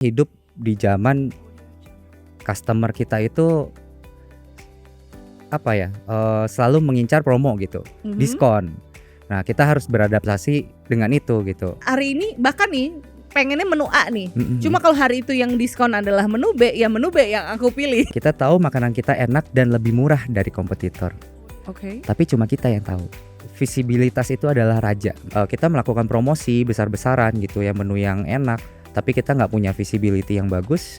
Hidup di zaman customer kita itu selalu mengincar promo gitu, diskon. Nah, kita harus beradaptasi dengan itu gitu. Hari ini bahkan nih pengennya menu A nih. Mhm. Cuma kalau hari itu yang diskon adalah menu B, ya menu B yang aku pilih. Kita tahu makanan kita enak dan lebih murah dari kompetitor, Oke. tapi cuma kita yang tahu. Visibilitas itu adalah raja. Kita melakukan promosi besar-besaran gitu ya, menu yang enak, tapi kita nggak punya visibility yang bagus,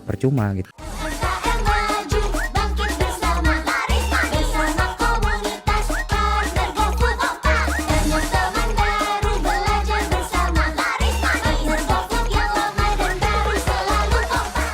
percuma gitu. UMKM maju, bangkit bersama, bersama komunitas partner GoFood. Teman-teman baru belajar bersama, partner GoFood yang lama dan baru selalu kompak.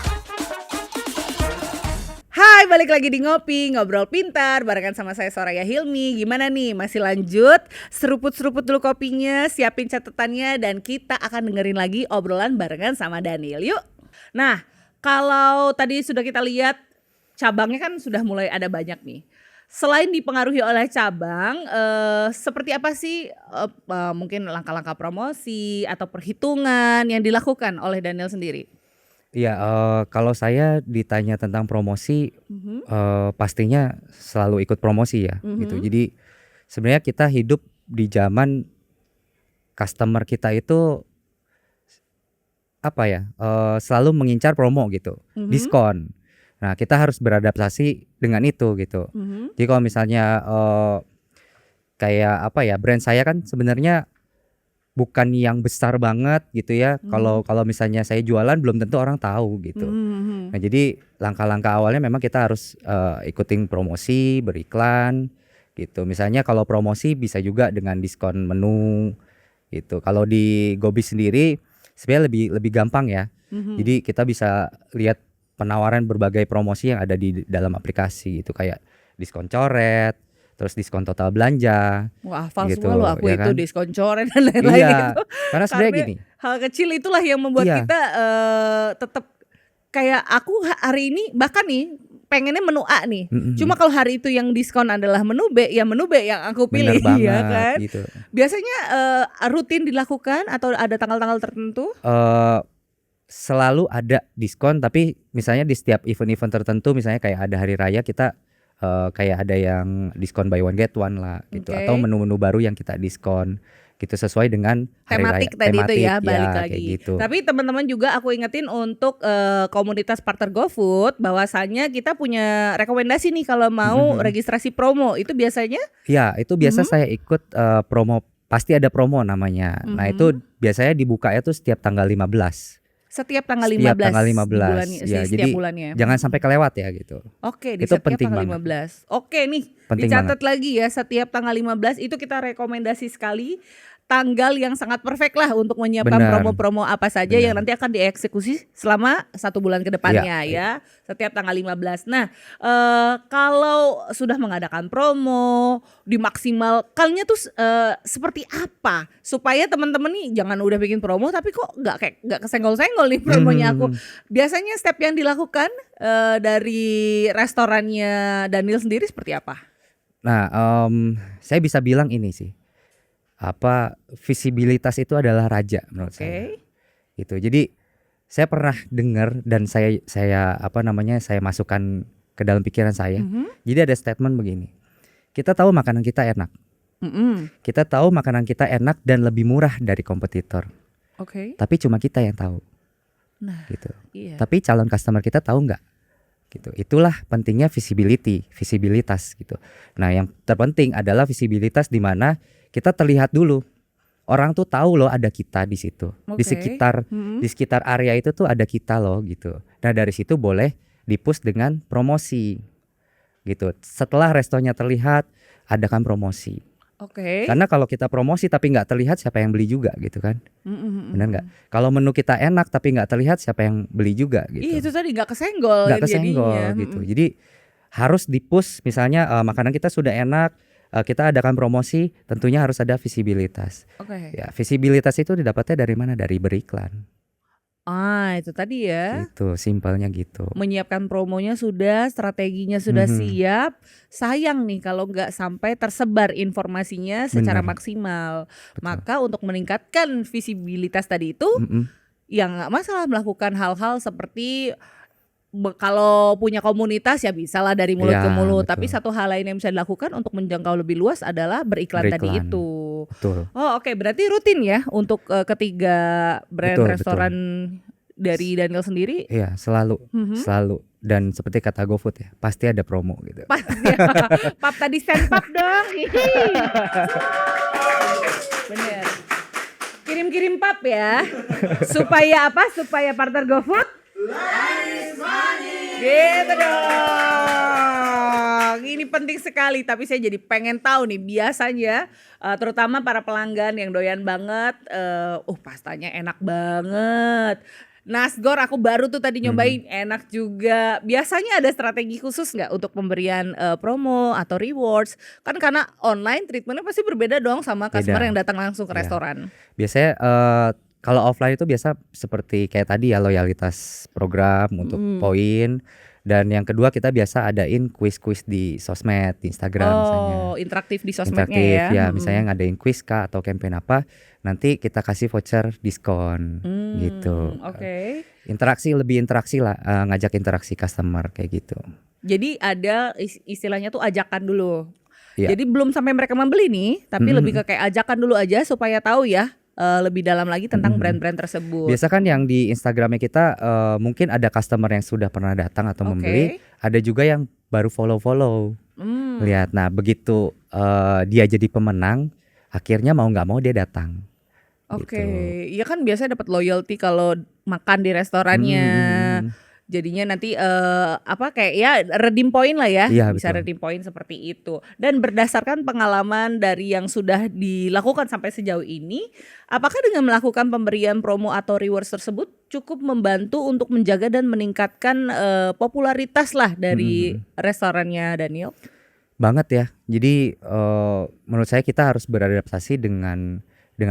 Hai, balik lagi di Ngopi, Ngobrol Pintar barengan sama saya Soraya Hilmi. Gimana nih, masih lanjut? Seruput-seruput dulu kopinya, siapin catatannya, dan kita akan dengerin lagi obrolan barengan sama Daniel. Yuk. Nah, kalau tadi sudah kita lihat cabangnya kan sudah mulai ada banyak nih. Selain dipengaruhi oleh cabang, seperti apa sih mungkin langkah-langkah promosi atau perhitungan yang dilakukan oleh Daniel sendiri? Iya, kalau saya ditanya tentang promosi, pastinya selalu ikut promosi ya, gitu. Jadi sebenarnya kita hidup di zaman customer kita itu selalu mengincar promo gitu, diskon. Nah, kita harus beradaptasi dengan itu gitu. Jadi kalau misalnya brand saya kan sebenarnya bukan yang besar banget gitu ya. Kalau misalnya saya jualan belum tentu orang tahu gitu. Nah, jadi langkah-langkah awalnya memang kita harus ikutin promosi, beriklan gitu. Misalnya kalau promosi bisa juga dengan diskon menu gitu. Kalau di Gobis sendiri sebenarnya lebih gampang ya. Jadi kita bisa lihat penawaran berbagai promosi yang ada di dalam aplikasi gitu, kayak diskon coret, terus diskon total belanja. Wah, hafal gitu, semua loh aku ya itu, kan? diskon coret dan lain-lain Iya, gitu. karena sebenarnya gini. Hal kecil itulah yang membuat Iya. kita tetap kayak aku hari ini bahkan nih pengennya menu A nih. Cuma kalau hari itu yang diskon adalah menu B, ya menu B yang aku pilih. Bener banget Ya kan? gitu. Biasanya rutin dilakukan atau ada tanggal-tanggal tertentu? Selalu ada diskon, tapi misalnya di setiap event-event tertentu, misalnya kayak ada hari raya, kita kayak ada yang diskon buy one get one lah gitu. Oke. Atau menu-menu baru yang kita diskon gitu, sesuai dengan hari Tematik raya. tadi itu ya, balik kayak lagi. gitu. Tapi teman-teman juga aku ingetin untuk komunitas partner GoFood, bahwasannya kita punya rekomendasi nih kalau mau registrasi promo. Itu biasanya Ya, itu biasa saya ikut promo, pasti ada promo namanya. Nah, itu biasanya dibukanya tuh setiap tanggal 15. setiap tanggal 15. Setiap tanggal 15. Bulannya, Ya, setiap jadi bulannya. jangan sampai kelewat ya gitu. Oke, di Itu setiap penting tanggal banget. 15. Oke nih, Penting dicatat lagi ya, setiap tanggal 15 itu kita rekomendasi sekali. Tanggal yang sangat perfect lah untuk menyiapkan Benar. promo-promo apa saja yang nanti akan dieksekusi selama 1 bulan ke depannya ya. Setiap tanggal 15. Nah, kalau sudah mengadakan promo, dimaksimalkannya tuh seperti apa? Supaya teman-teman nih jangan udah bikin promo tapi kok nggak kesenggol-senggol nih promonya aku. Biasanya step yang dilakukan dari restorannya Daniel sendiri seperti apa? Nah, saya bisa bilang ini sih, visibilitas itu adalah raja menurut saya. Gitu. Jadi saya pernah dengar dan saya masukkan ke dalam pikiran saya. Jadi ada statement begini. Kita tahu makanan kita enak. Kita tahu makanan kita enak dan lebih murah dari kompetitor. Oke. Tapi cuma kita yang tahu. Nah, Gitu. iya. Tapi calon customer kita tahu nggak? Gitu. Itulah pentingnya visibilitas gitu. Nah, yang terpenting adalah visibilitas di mana kita terlihat dulu. Orang tuh tahu loh ada kita di situ. Di sekitar area itu tuh ada kita loh gitu. Nah, dari situ boleh di-push dengan promosi. Gitu. Setelah restonya terlihat, adakan promosi. Oke. Karena kalau kita promosi tapi nggak terlihat, siapa yang beli juga gitu kan? Benar nggak? Kalau menu kita enak tapi nggak terlihat, siapa yang beli juga gitu? Iya, itu tadi nggak kesenggol jadinya. Gitu. Jadi harus di-push, misalnya makanan kita sudah enak, kita adakan promosi, tentunya harus ada visibilitas. Oke. Ya, visibilitas itu didapatnya dari mana? Dari beriklan. Itu tadi ya. Gitu, simpelnya gitu. Menyiapkan promonya sudah, strateginya sudah siap. Sayang nih kalau nggak sampai tersebar informasinya secara Benar. maksimal. Betul. Maka untuk meningkatkan visibilitas tadi itu ya nggak masalah melakukan hal-hal seperti kalau punya komunitas ya bisa lah dari mulut Ya, ke mulut. betul. Tapi satu hal lain yang bisa dilakukan untuk menjangkau lebih luas adalah beriklan tadi Beriklan. itu. Betul. Oh oke, berarti rutin ya untuk ketiga brand Betul, restoran dari Daniel sendiri. Iya, selalu, Mhm. selalu. Dan seperti kata GoFood ya, pasti ada promo gitu. Pas ya, pap tadi stand pap dong. Hihi. Bener. Kirim-kirim pap ya. Supaya apa? Supaya partner GoFood gitu dong. Ini penting sekali, tapi saya jadi pengen tahu nih biasanya terutama para pelanggan yang doyan banget, pastanya enak banget. Nasgor aku baru tuh tadi nyobain, enak juga. Biasanya ada strategi khusus nggak untuk pemberian promo atau rewards? Kan karena online treatmentnya pasti berbeda dong sama customer Beda. yang datang langsung ke Iya. restoran. Biasanya kalau offline itu biasa seperti kayak tadi ya, loyalitas program untuk poin. Dan yang kedua kita biasa adain kuis-kuis di sosmed, di Instagram misalnya. Oh, interaktif di sosmednya Interaktif ya. ya, misalnya ngadain kuis kah atau campaign apa, nanti kita kasih voucher diskon gitu. Oke. Lebih interaksi lah, ngajak interaksi customer kayak gitu. Jadi ada istilahnya tuh ajakan dulu. Iya. Jadi belum sampai mereka membeli nih, tapi lebih ke kayak ajakan dulu aja supaya tahu ya lebih dalam lagi tentang brand-brand tersebut. Biasa kan yang di Instagramnya kita mungkin ada customer yang sudah pernah datang atau Oke. membeli, ada juga yang baru follow-follow. Lihat, nah begitu dia jadi pemenang, akhirnya mau nggak mau dia datang. Oke, Gitu. iya kan biasanya dapat loyalty kalau makan di restorannya. Jadinya nanti kayak ya redeem point lah ya, Iya, bisa betul. redeem point seperti itu. Dan berdasarkan pengalaman dari yang sudah dilakukan sampai sejauh ini, apakah dengan melakukan pemberian promo atau rewards tersebut cukup membantu untuk menjaga dan meningkatkan popularitas lah dari restorannya Daniel? Banget ya. Jadi menurut saya kita harus beradaptasi dengan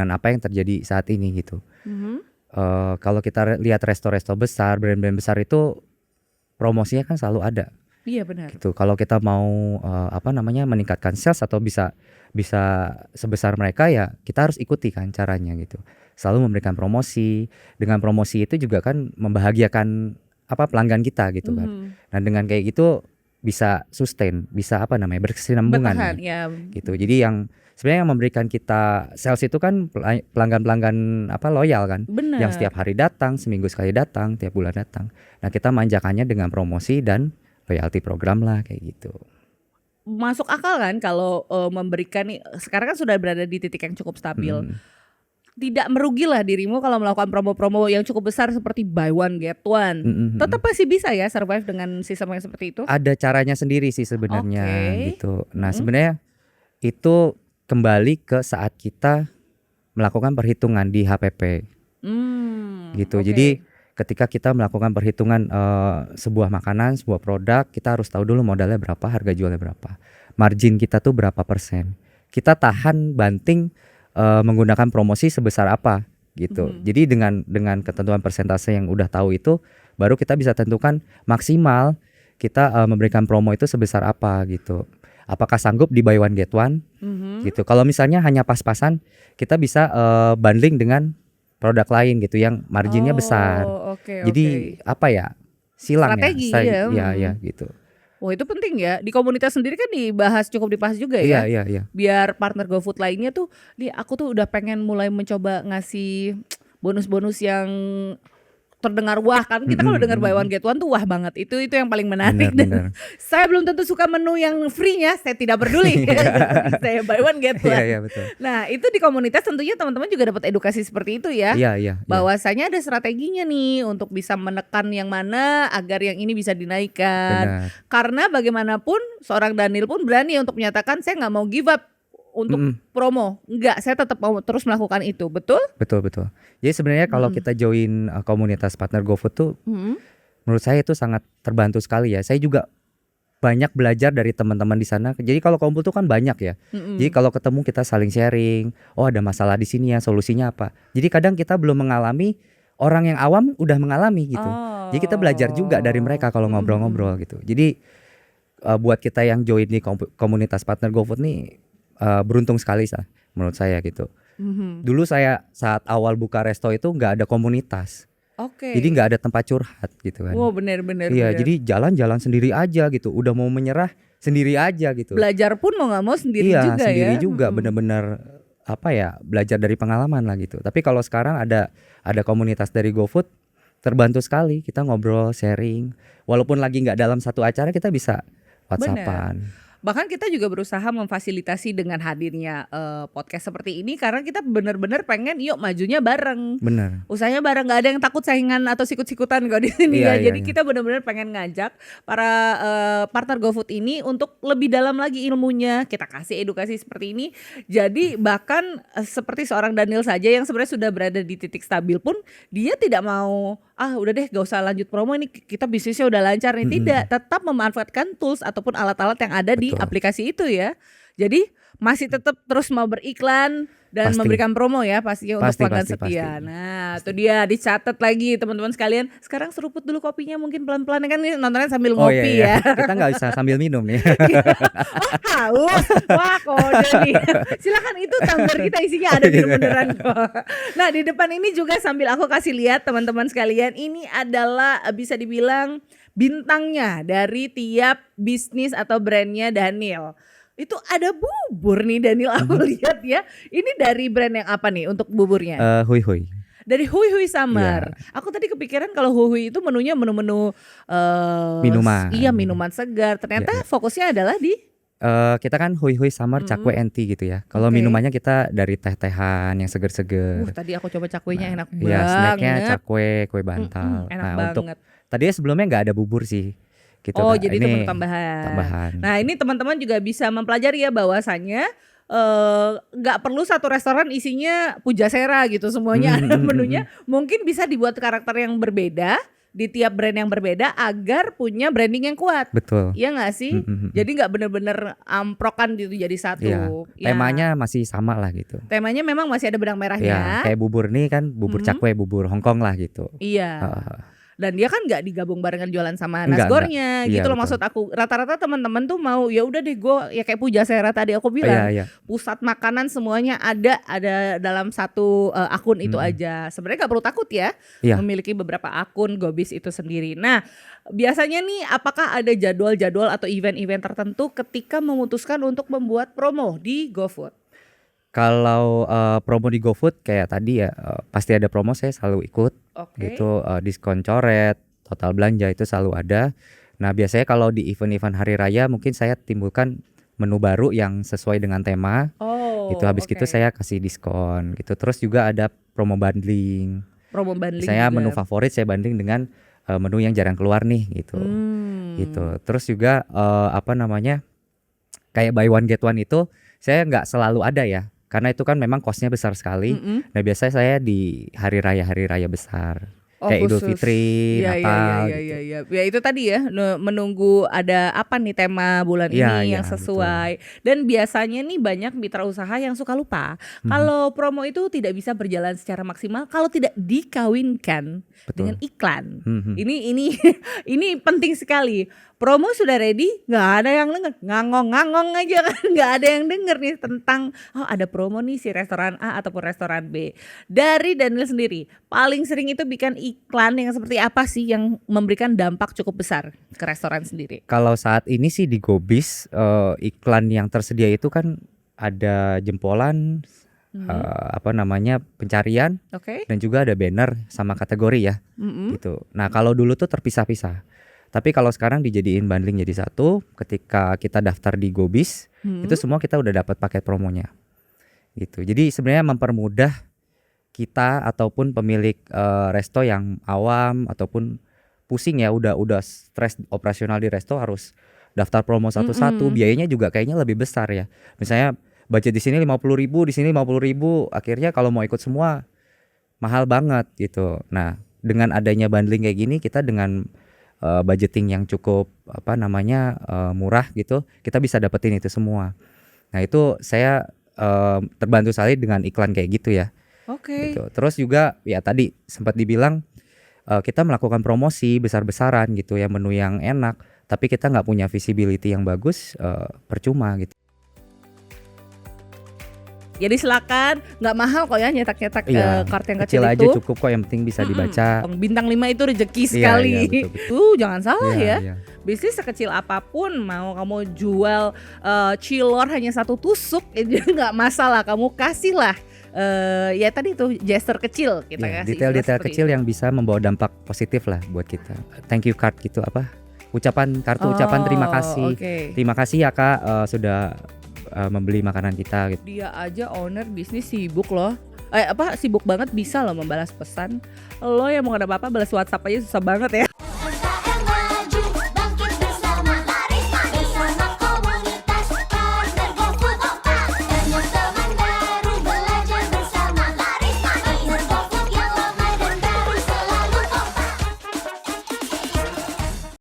apa yang terjadi saat ini gitu. Kalau kita lihat resto-resto besar, brand-brand besar itu promosinya kan selalu ada Iya benar. gitu. Kalau kita mau meningkatkan sales atau bisa sebesar mereka, ya kita harus ikuti kan caranya gitu. Selalu memberikan promosi. Dengan promosi itu juga kan membahagiakan pelanggan kita gitu kan. Nah dengan kayak gitu bisa sustain, bisa berkesinambungan Bertahan ya. ya. Gitu. Jadi yang sebenarnya yang memberikan kita sales itu kan pelanggan-pelanggan loyal kan, Benar. yang setiap hari datang, seminggu sekali datang, tiap bulan datang. Nah kita manjakannya dengan promosi dan loyalty program lah kayak gitu. Masuk akal kan kalau memberikan nih, sekarang kan sudah berada di titik yang cukup stabil. Tidak merugilah dirimu kalau melakukan promo-promo yang cukup besar seperti buy one get one. Tetap masih bisa ya survive dengan sistem yang seperti itu. Ada caranya sendiri sih sebenarnya Oke. gitu. Nah sebenarnya itu kembali ke saat kita melakukan perhitungan di HPP gitu. Oke. Jadi ketika kita melakukan perhitungan sebuah makanan, sebuah produk, kita harus tahu dulu modalnya berapa, harga jualnya berapa, margin kita tuh berapa persen, kita tahan banting menggunakan promosi sebesar apa gitu. Jadi dengan ketentuan persentase yang udah tahu itu, baru kita bisa tentukan maksimal kita memberikan promo itu sebesar apa gitu. Apakah sanggup di buy one get one gitu. Kalau misalnya hanya pas-pasan, kita bisa bundling dengan produk lain gitu yang marginnya besar. Oke, Jadi silang Strategi, ya, ya. ya gitu. Wah itu penting ya. Di komunitas sendiri kan cukup dibahas juga ya. Iya. Biar partner GoFood lainnya tuh, nih aku tuh udah pengen mulai mencoba ngasih bonus-bonus yang terdengar wah kan. Kita kalau dengar buy one get one tuh wah banget. Itu yang paling menarik. Benar. Dan saya belum tentu suka menu yang free-nya, saya tidak peduli. Saya buy one get one. Iya betul. Nah, itu di komunitas tentunya teman-teman juga dapat edukasi seperti itu ya. Iya. Bahwasanya ada strateginya nih untuk bisa menekan yang mana agar yang ini bisa dinaikkan. Benar. Karena bagaimanapun seorang Daniel pun berani untuk menyatakan saya nggak mau give up untuk promo. Enggak, saya tetap mau terus melakukan itu. Betul? Betul. Jadi sebenarnya kalau kita join komunitas partner GoFood tuh, menurut saya itu sangat terbantu sekali ya. Saya juga banyak belajar dari teman-teman di sana. Jadi kalau kumpul tuh kan banyak ya. Jadi kalau ketemu kita saling sharing. Oh ada masalah di sini ya, solusinya apa. Jadi kadang kita belum mengalami, orang yang awam udah mengalami gitu. Jadi kita belajar juga dari mereka kalau ngobrol-ngobrol gitu. Jadi buat kita yang join di komunitas partner GoFood nih beruntung sekali menurut saya gitu. Dulu saya saat awal buka resto itu nggak ada komunitas. Oke. Jadi nggak ada tempat curhat gitu kan. Wow, bener-bener. Iya, jadi jalan-jalan sendiri aja gitu. Udah mau menyerah sendiri aja gitu. Belajar pun mau nggak mau sendiri Iya, juga sendiri ya. juga bener-bener apa ya, belajar dari pengalaman lah gitu. Tapi kalau sekarang ada komunitas dari GoFood, terbantu sekali. Kita ngobrol, sharing. Walaupun lagi nggak dalam satu acara, kita bisa WhatsAppan. Bahkan kita juga berusaha memfasilitasi dengan hadirnya podcast seperti ini karena kita benar-benar pengen yuk majunya bareng. Bener. Usahanya bareng, nggak ada yang takut saingan atau sikut-sikutan kok di sini Iya, ya. Jadi iya. kita benar-benar pengen ngajak para partner GoFood ini untuk lebih dalam lagi ilmunya. Kita kasih edukasi seperti ini. Jadi bahkan seperti seorang Daniel saja yang sebenarnya sudah berada di titik stabil pun dia tidak mau udah deh gak usah lanjut promo, ini kita bisnisnya udah lancar nih. Tidak, tetap memanfaatkan tools ataupun alat-alat yang ada di Betul. aplikasi itu ya. Jadi masih tetap terus mau beriklan dan Pasti. memberikan promo ya pastinya untuk Pasti, pelanggan pasti, setia. pasti. Nah, itu dia dicatat lagi teman-teman sekalian. Sekarang seruput dulu kopinya mungkin pelan-pelan kan ini nontonnya sambil ngopi iya. ya. Kita nggak bisa sambil minum nih. Haus. Wah, kode nih. Silakan, itu tumbler kita isinya ada minum beneran kok. Nah, di depan ini juga sambil aku kasih lihat teman-teman sekalian, ini adalah bisa dibilang bintangnya dari tiap bisnis atau brandnya Daniel. Itu ada bubur nih Daniel, aku lihat ya. Ini dari brand yang apa nih untuk buburnya? Hui hui. Dari Hui Hui Summer. Aku tadi kepikiran kalau Hui Hui itu menunya menu-menu Minuman. Iya, minuman segar. Ternyata fokusnya adalah di Kita kan hui hui summer cakwe enti gitu ya. Kalau Oke. minumannya kita dari teh-tehan yang seger-seger. tadi aku coba cakwenya enak Iya, snacknya banget. cakwe, kue bantal. Enak Untuk banget. tadinya sebelumnya nggak ada bubur sih. Gitu. Oh, Nah, jadi itu ini menu tambahan. tambahan. Nah, ini teman-teman juga bisa mempelajari ya bahwasannya nggak perlu satu restoran isinya pujasera gitu semuanya ada menunya. Mungkin bisa dibuat karakter yang berbeda di tiap brand yang berbeda agar punya branding yang kuat. Betul. Iya nggak sih? Jadi nggak bener-bener amprokan gitu jadi satu. Iya. Ya, Temanya masih sama lah gitu. temanya memang masih ada benang Ya, merahnya. kayak bubur nih kan bubur cakwe, bubur Hongkong lah gitu. Iya. Dan dia kan nggak digabung barengan jualan sama Enggak, nasgornya enggak. gitu Iya, loh. betul. Maksud aku rata-rata teman-teman tuh mau ya udah deh gue ya kayak Pujasera tadi aku bilang. Iya. Pusat makanan semuanya ada dalam satu akun itu aja. Sebenarnya nggak perlu takut ya Iya. memiliki beberapa akun Gobis itu sendiri. Nah, biasanya nih apakah ada jadwal-jadwal atau event-event tertentu ketika memutuskan untuk membuat promo di GoFood? Kalau promo di GoFood kayak tadi ya pasti ada promo, saya selalu ikut. Oke. Gitu, diskon coret, total belanja itu selalu ada. Nah, biasanya kalau di event-event hari raya mungkin saya timbulkan menu baru yang sesuai dengan tema. Oh, Gitu, habis oke. gitu saya kasih diskon gitu. Terus juga ada promo bundling. promo bundling Saya juga. menu favorit saya banding dengan menu yang jarang keluar nih gitu. Gitu. Terus juga apa namanya? Kayak buy one get one itu saya nggak selalu ada ya. Karena itu kan memang costnya besar sekali. Nah, biasanya saya di hari raya besar. Oh, Kayak Idul khusus. Fitri, Iya, Natal iya, gitu. iya. Ya itu tadi ya menunggu ada apa nih tema bulan Iya, ini iya, yang sesuai. Dan biasanya nih banyak mitra usaha yang suka lupa kalau promo itu tidak bisa berjalan secara maksimal kalau tidak dikawinkan dengan iklan. Ini ini penting sekali. Promo sudah ready, nggak ada yang denger, ngangong aja kan, nggak ada yang denger nih tentang ada promo nih si restoran A ataupun restoran B. Dari Daniel sendiri, paling sering itu bikin iklan yang seperti apa sih yang memberikan dampak cukup besar ke restoran sendiri? Kalau saat ini sih di Gobis iklan yang tersedia itu kan ada jempolan, apa namanya, pencarian, Oke. dan juga ada banner sama kategori ya. Gitu. Nah, kalau dulu tuh terpisah-pisah. Tapi kalau sekarang dijadiin bundling jadi satu, ketika kita daftar di Gobis, itu semua kita udah dapat paket promonya. Gitu. Jadi sebenarnya mempermudah kita ataupun pemilik resto yang awam ataupun pusing ya, udah stres operasional di resto harus daftar promo satu-satu, biayanya juga kayaknya lebih besar ya. Misalnya budget di sini 50.000, di sini 50.000, akhirnya kalau mau ikut semua mahal banget gitu. Nah, dengan adanya bundling kayak gini, kita dengan budgeting yang cukup apa namanya murah gitu, kita bisa dapetin itu semua. Nah, itu saya terbantu sekali dengan iklan kayak gitu ya. Oke. Gitu. Terus juga ya tadi sempat dibilang kita melakukan promosi besar-besaran gitu ya, menu yang enak, tapi kita nggak punya visibility yang bagus, percuma gitu. Jadi silakan, nggak mahal kok ya nyetak-nyetak kartu yang kecil, aja itu. cukup kok, yang penting bisa dibaca. Bintang 5 itu rezeki Iya, sekali. iya, betul. Jangan salah Iya, ya. iya. Bisnis sekecil apapun, mau kamu jual cilor hanya 1 tusuk itu nggak masalah, kamu kasihlah ya tadi itu gesture kecil kita Iya, kasih. detail-detail seperti kecil itu. yang bisa membawa dampak positif lah buat kita. Thank you card gitu, kartu ucapan terima kasih. Oke. Terima kasih ya Kak, sudah membeli makanan kita gitu. Dia aja owner bisnis sibuk loh. Sibuk banget bisa loh membalas pesan. Lo yang mau ada apa-apa balas WhatsApp aja susah banget ya.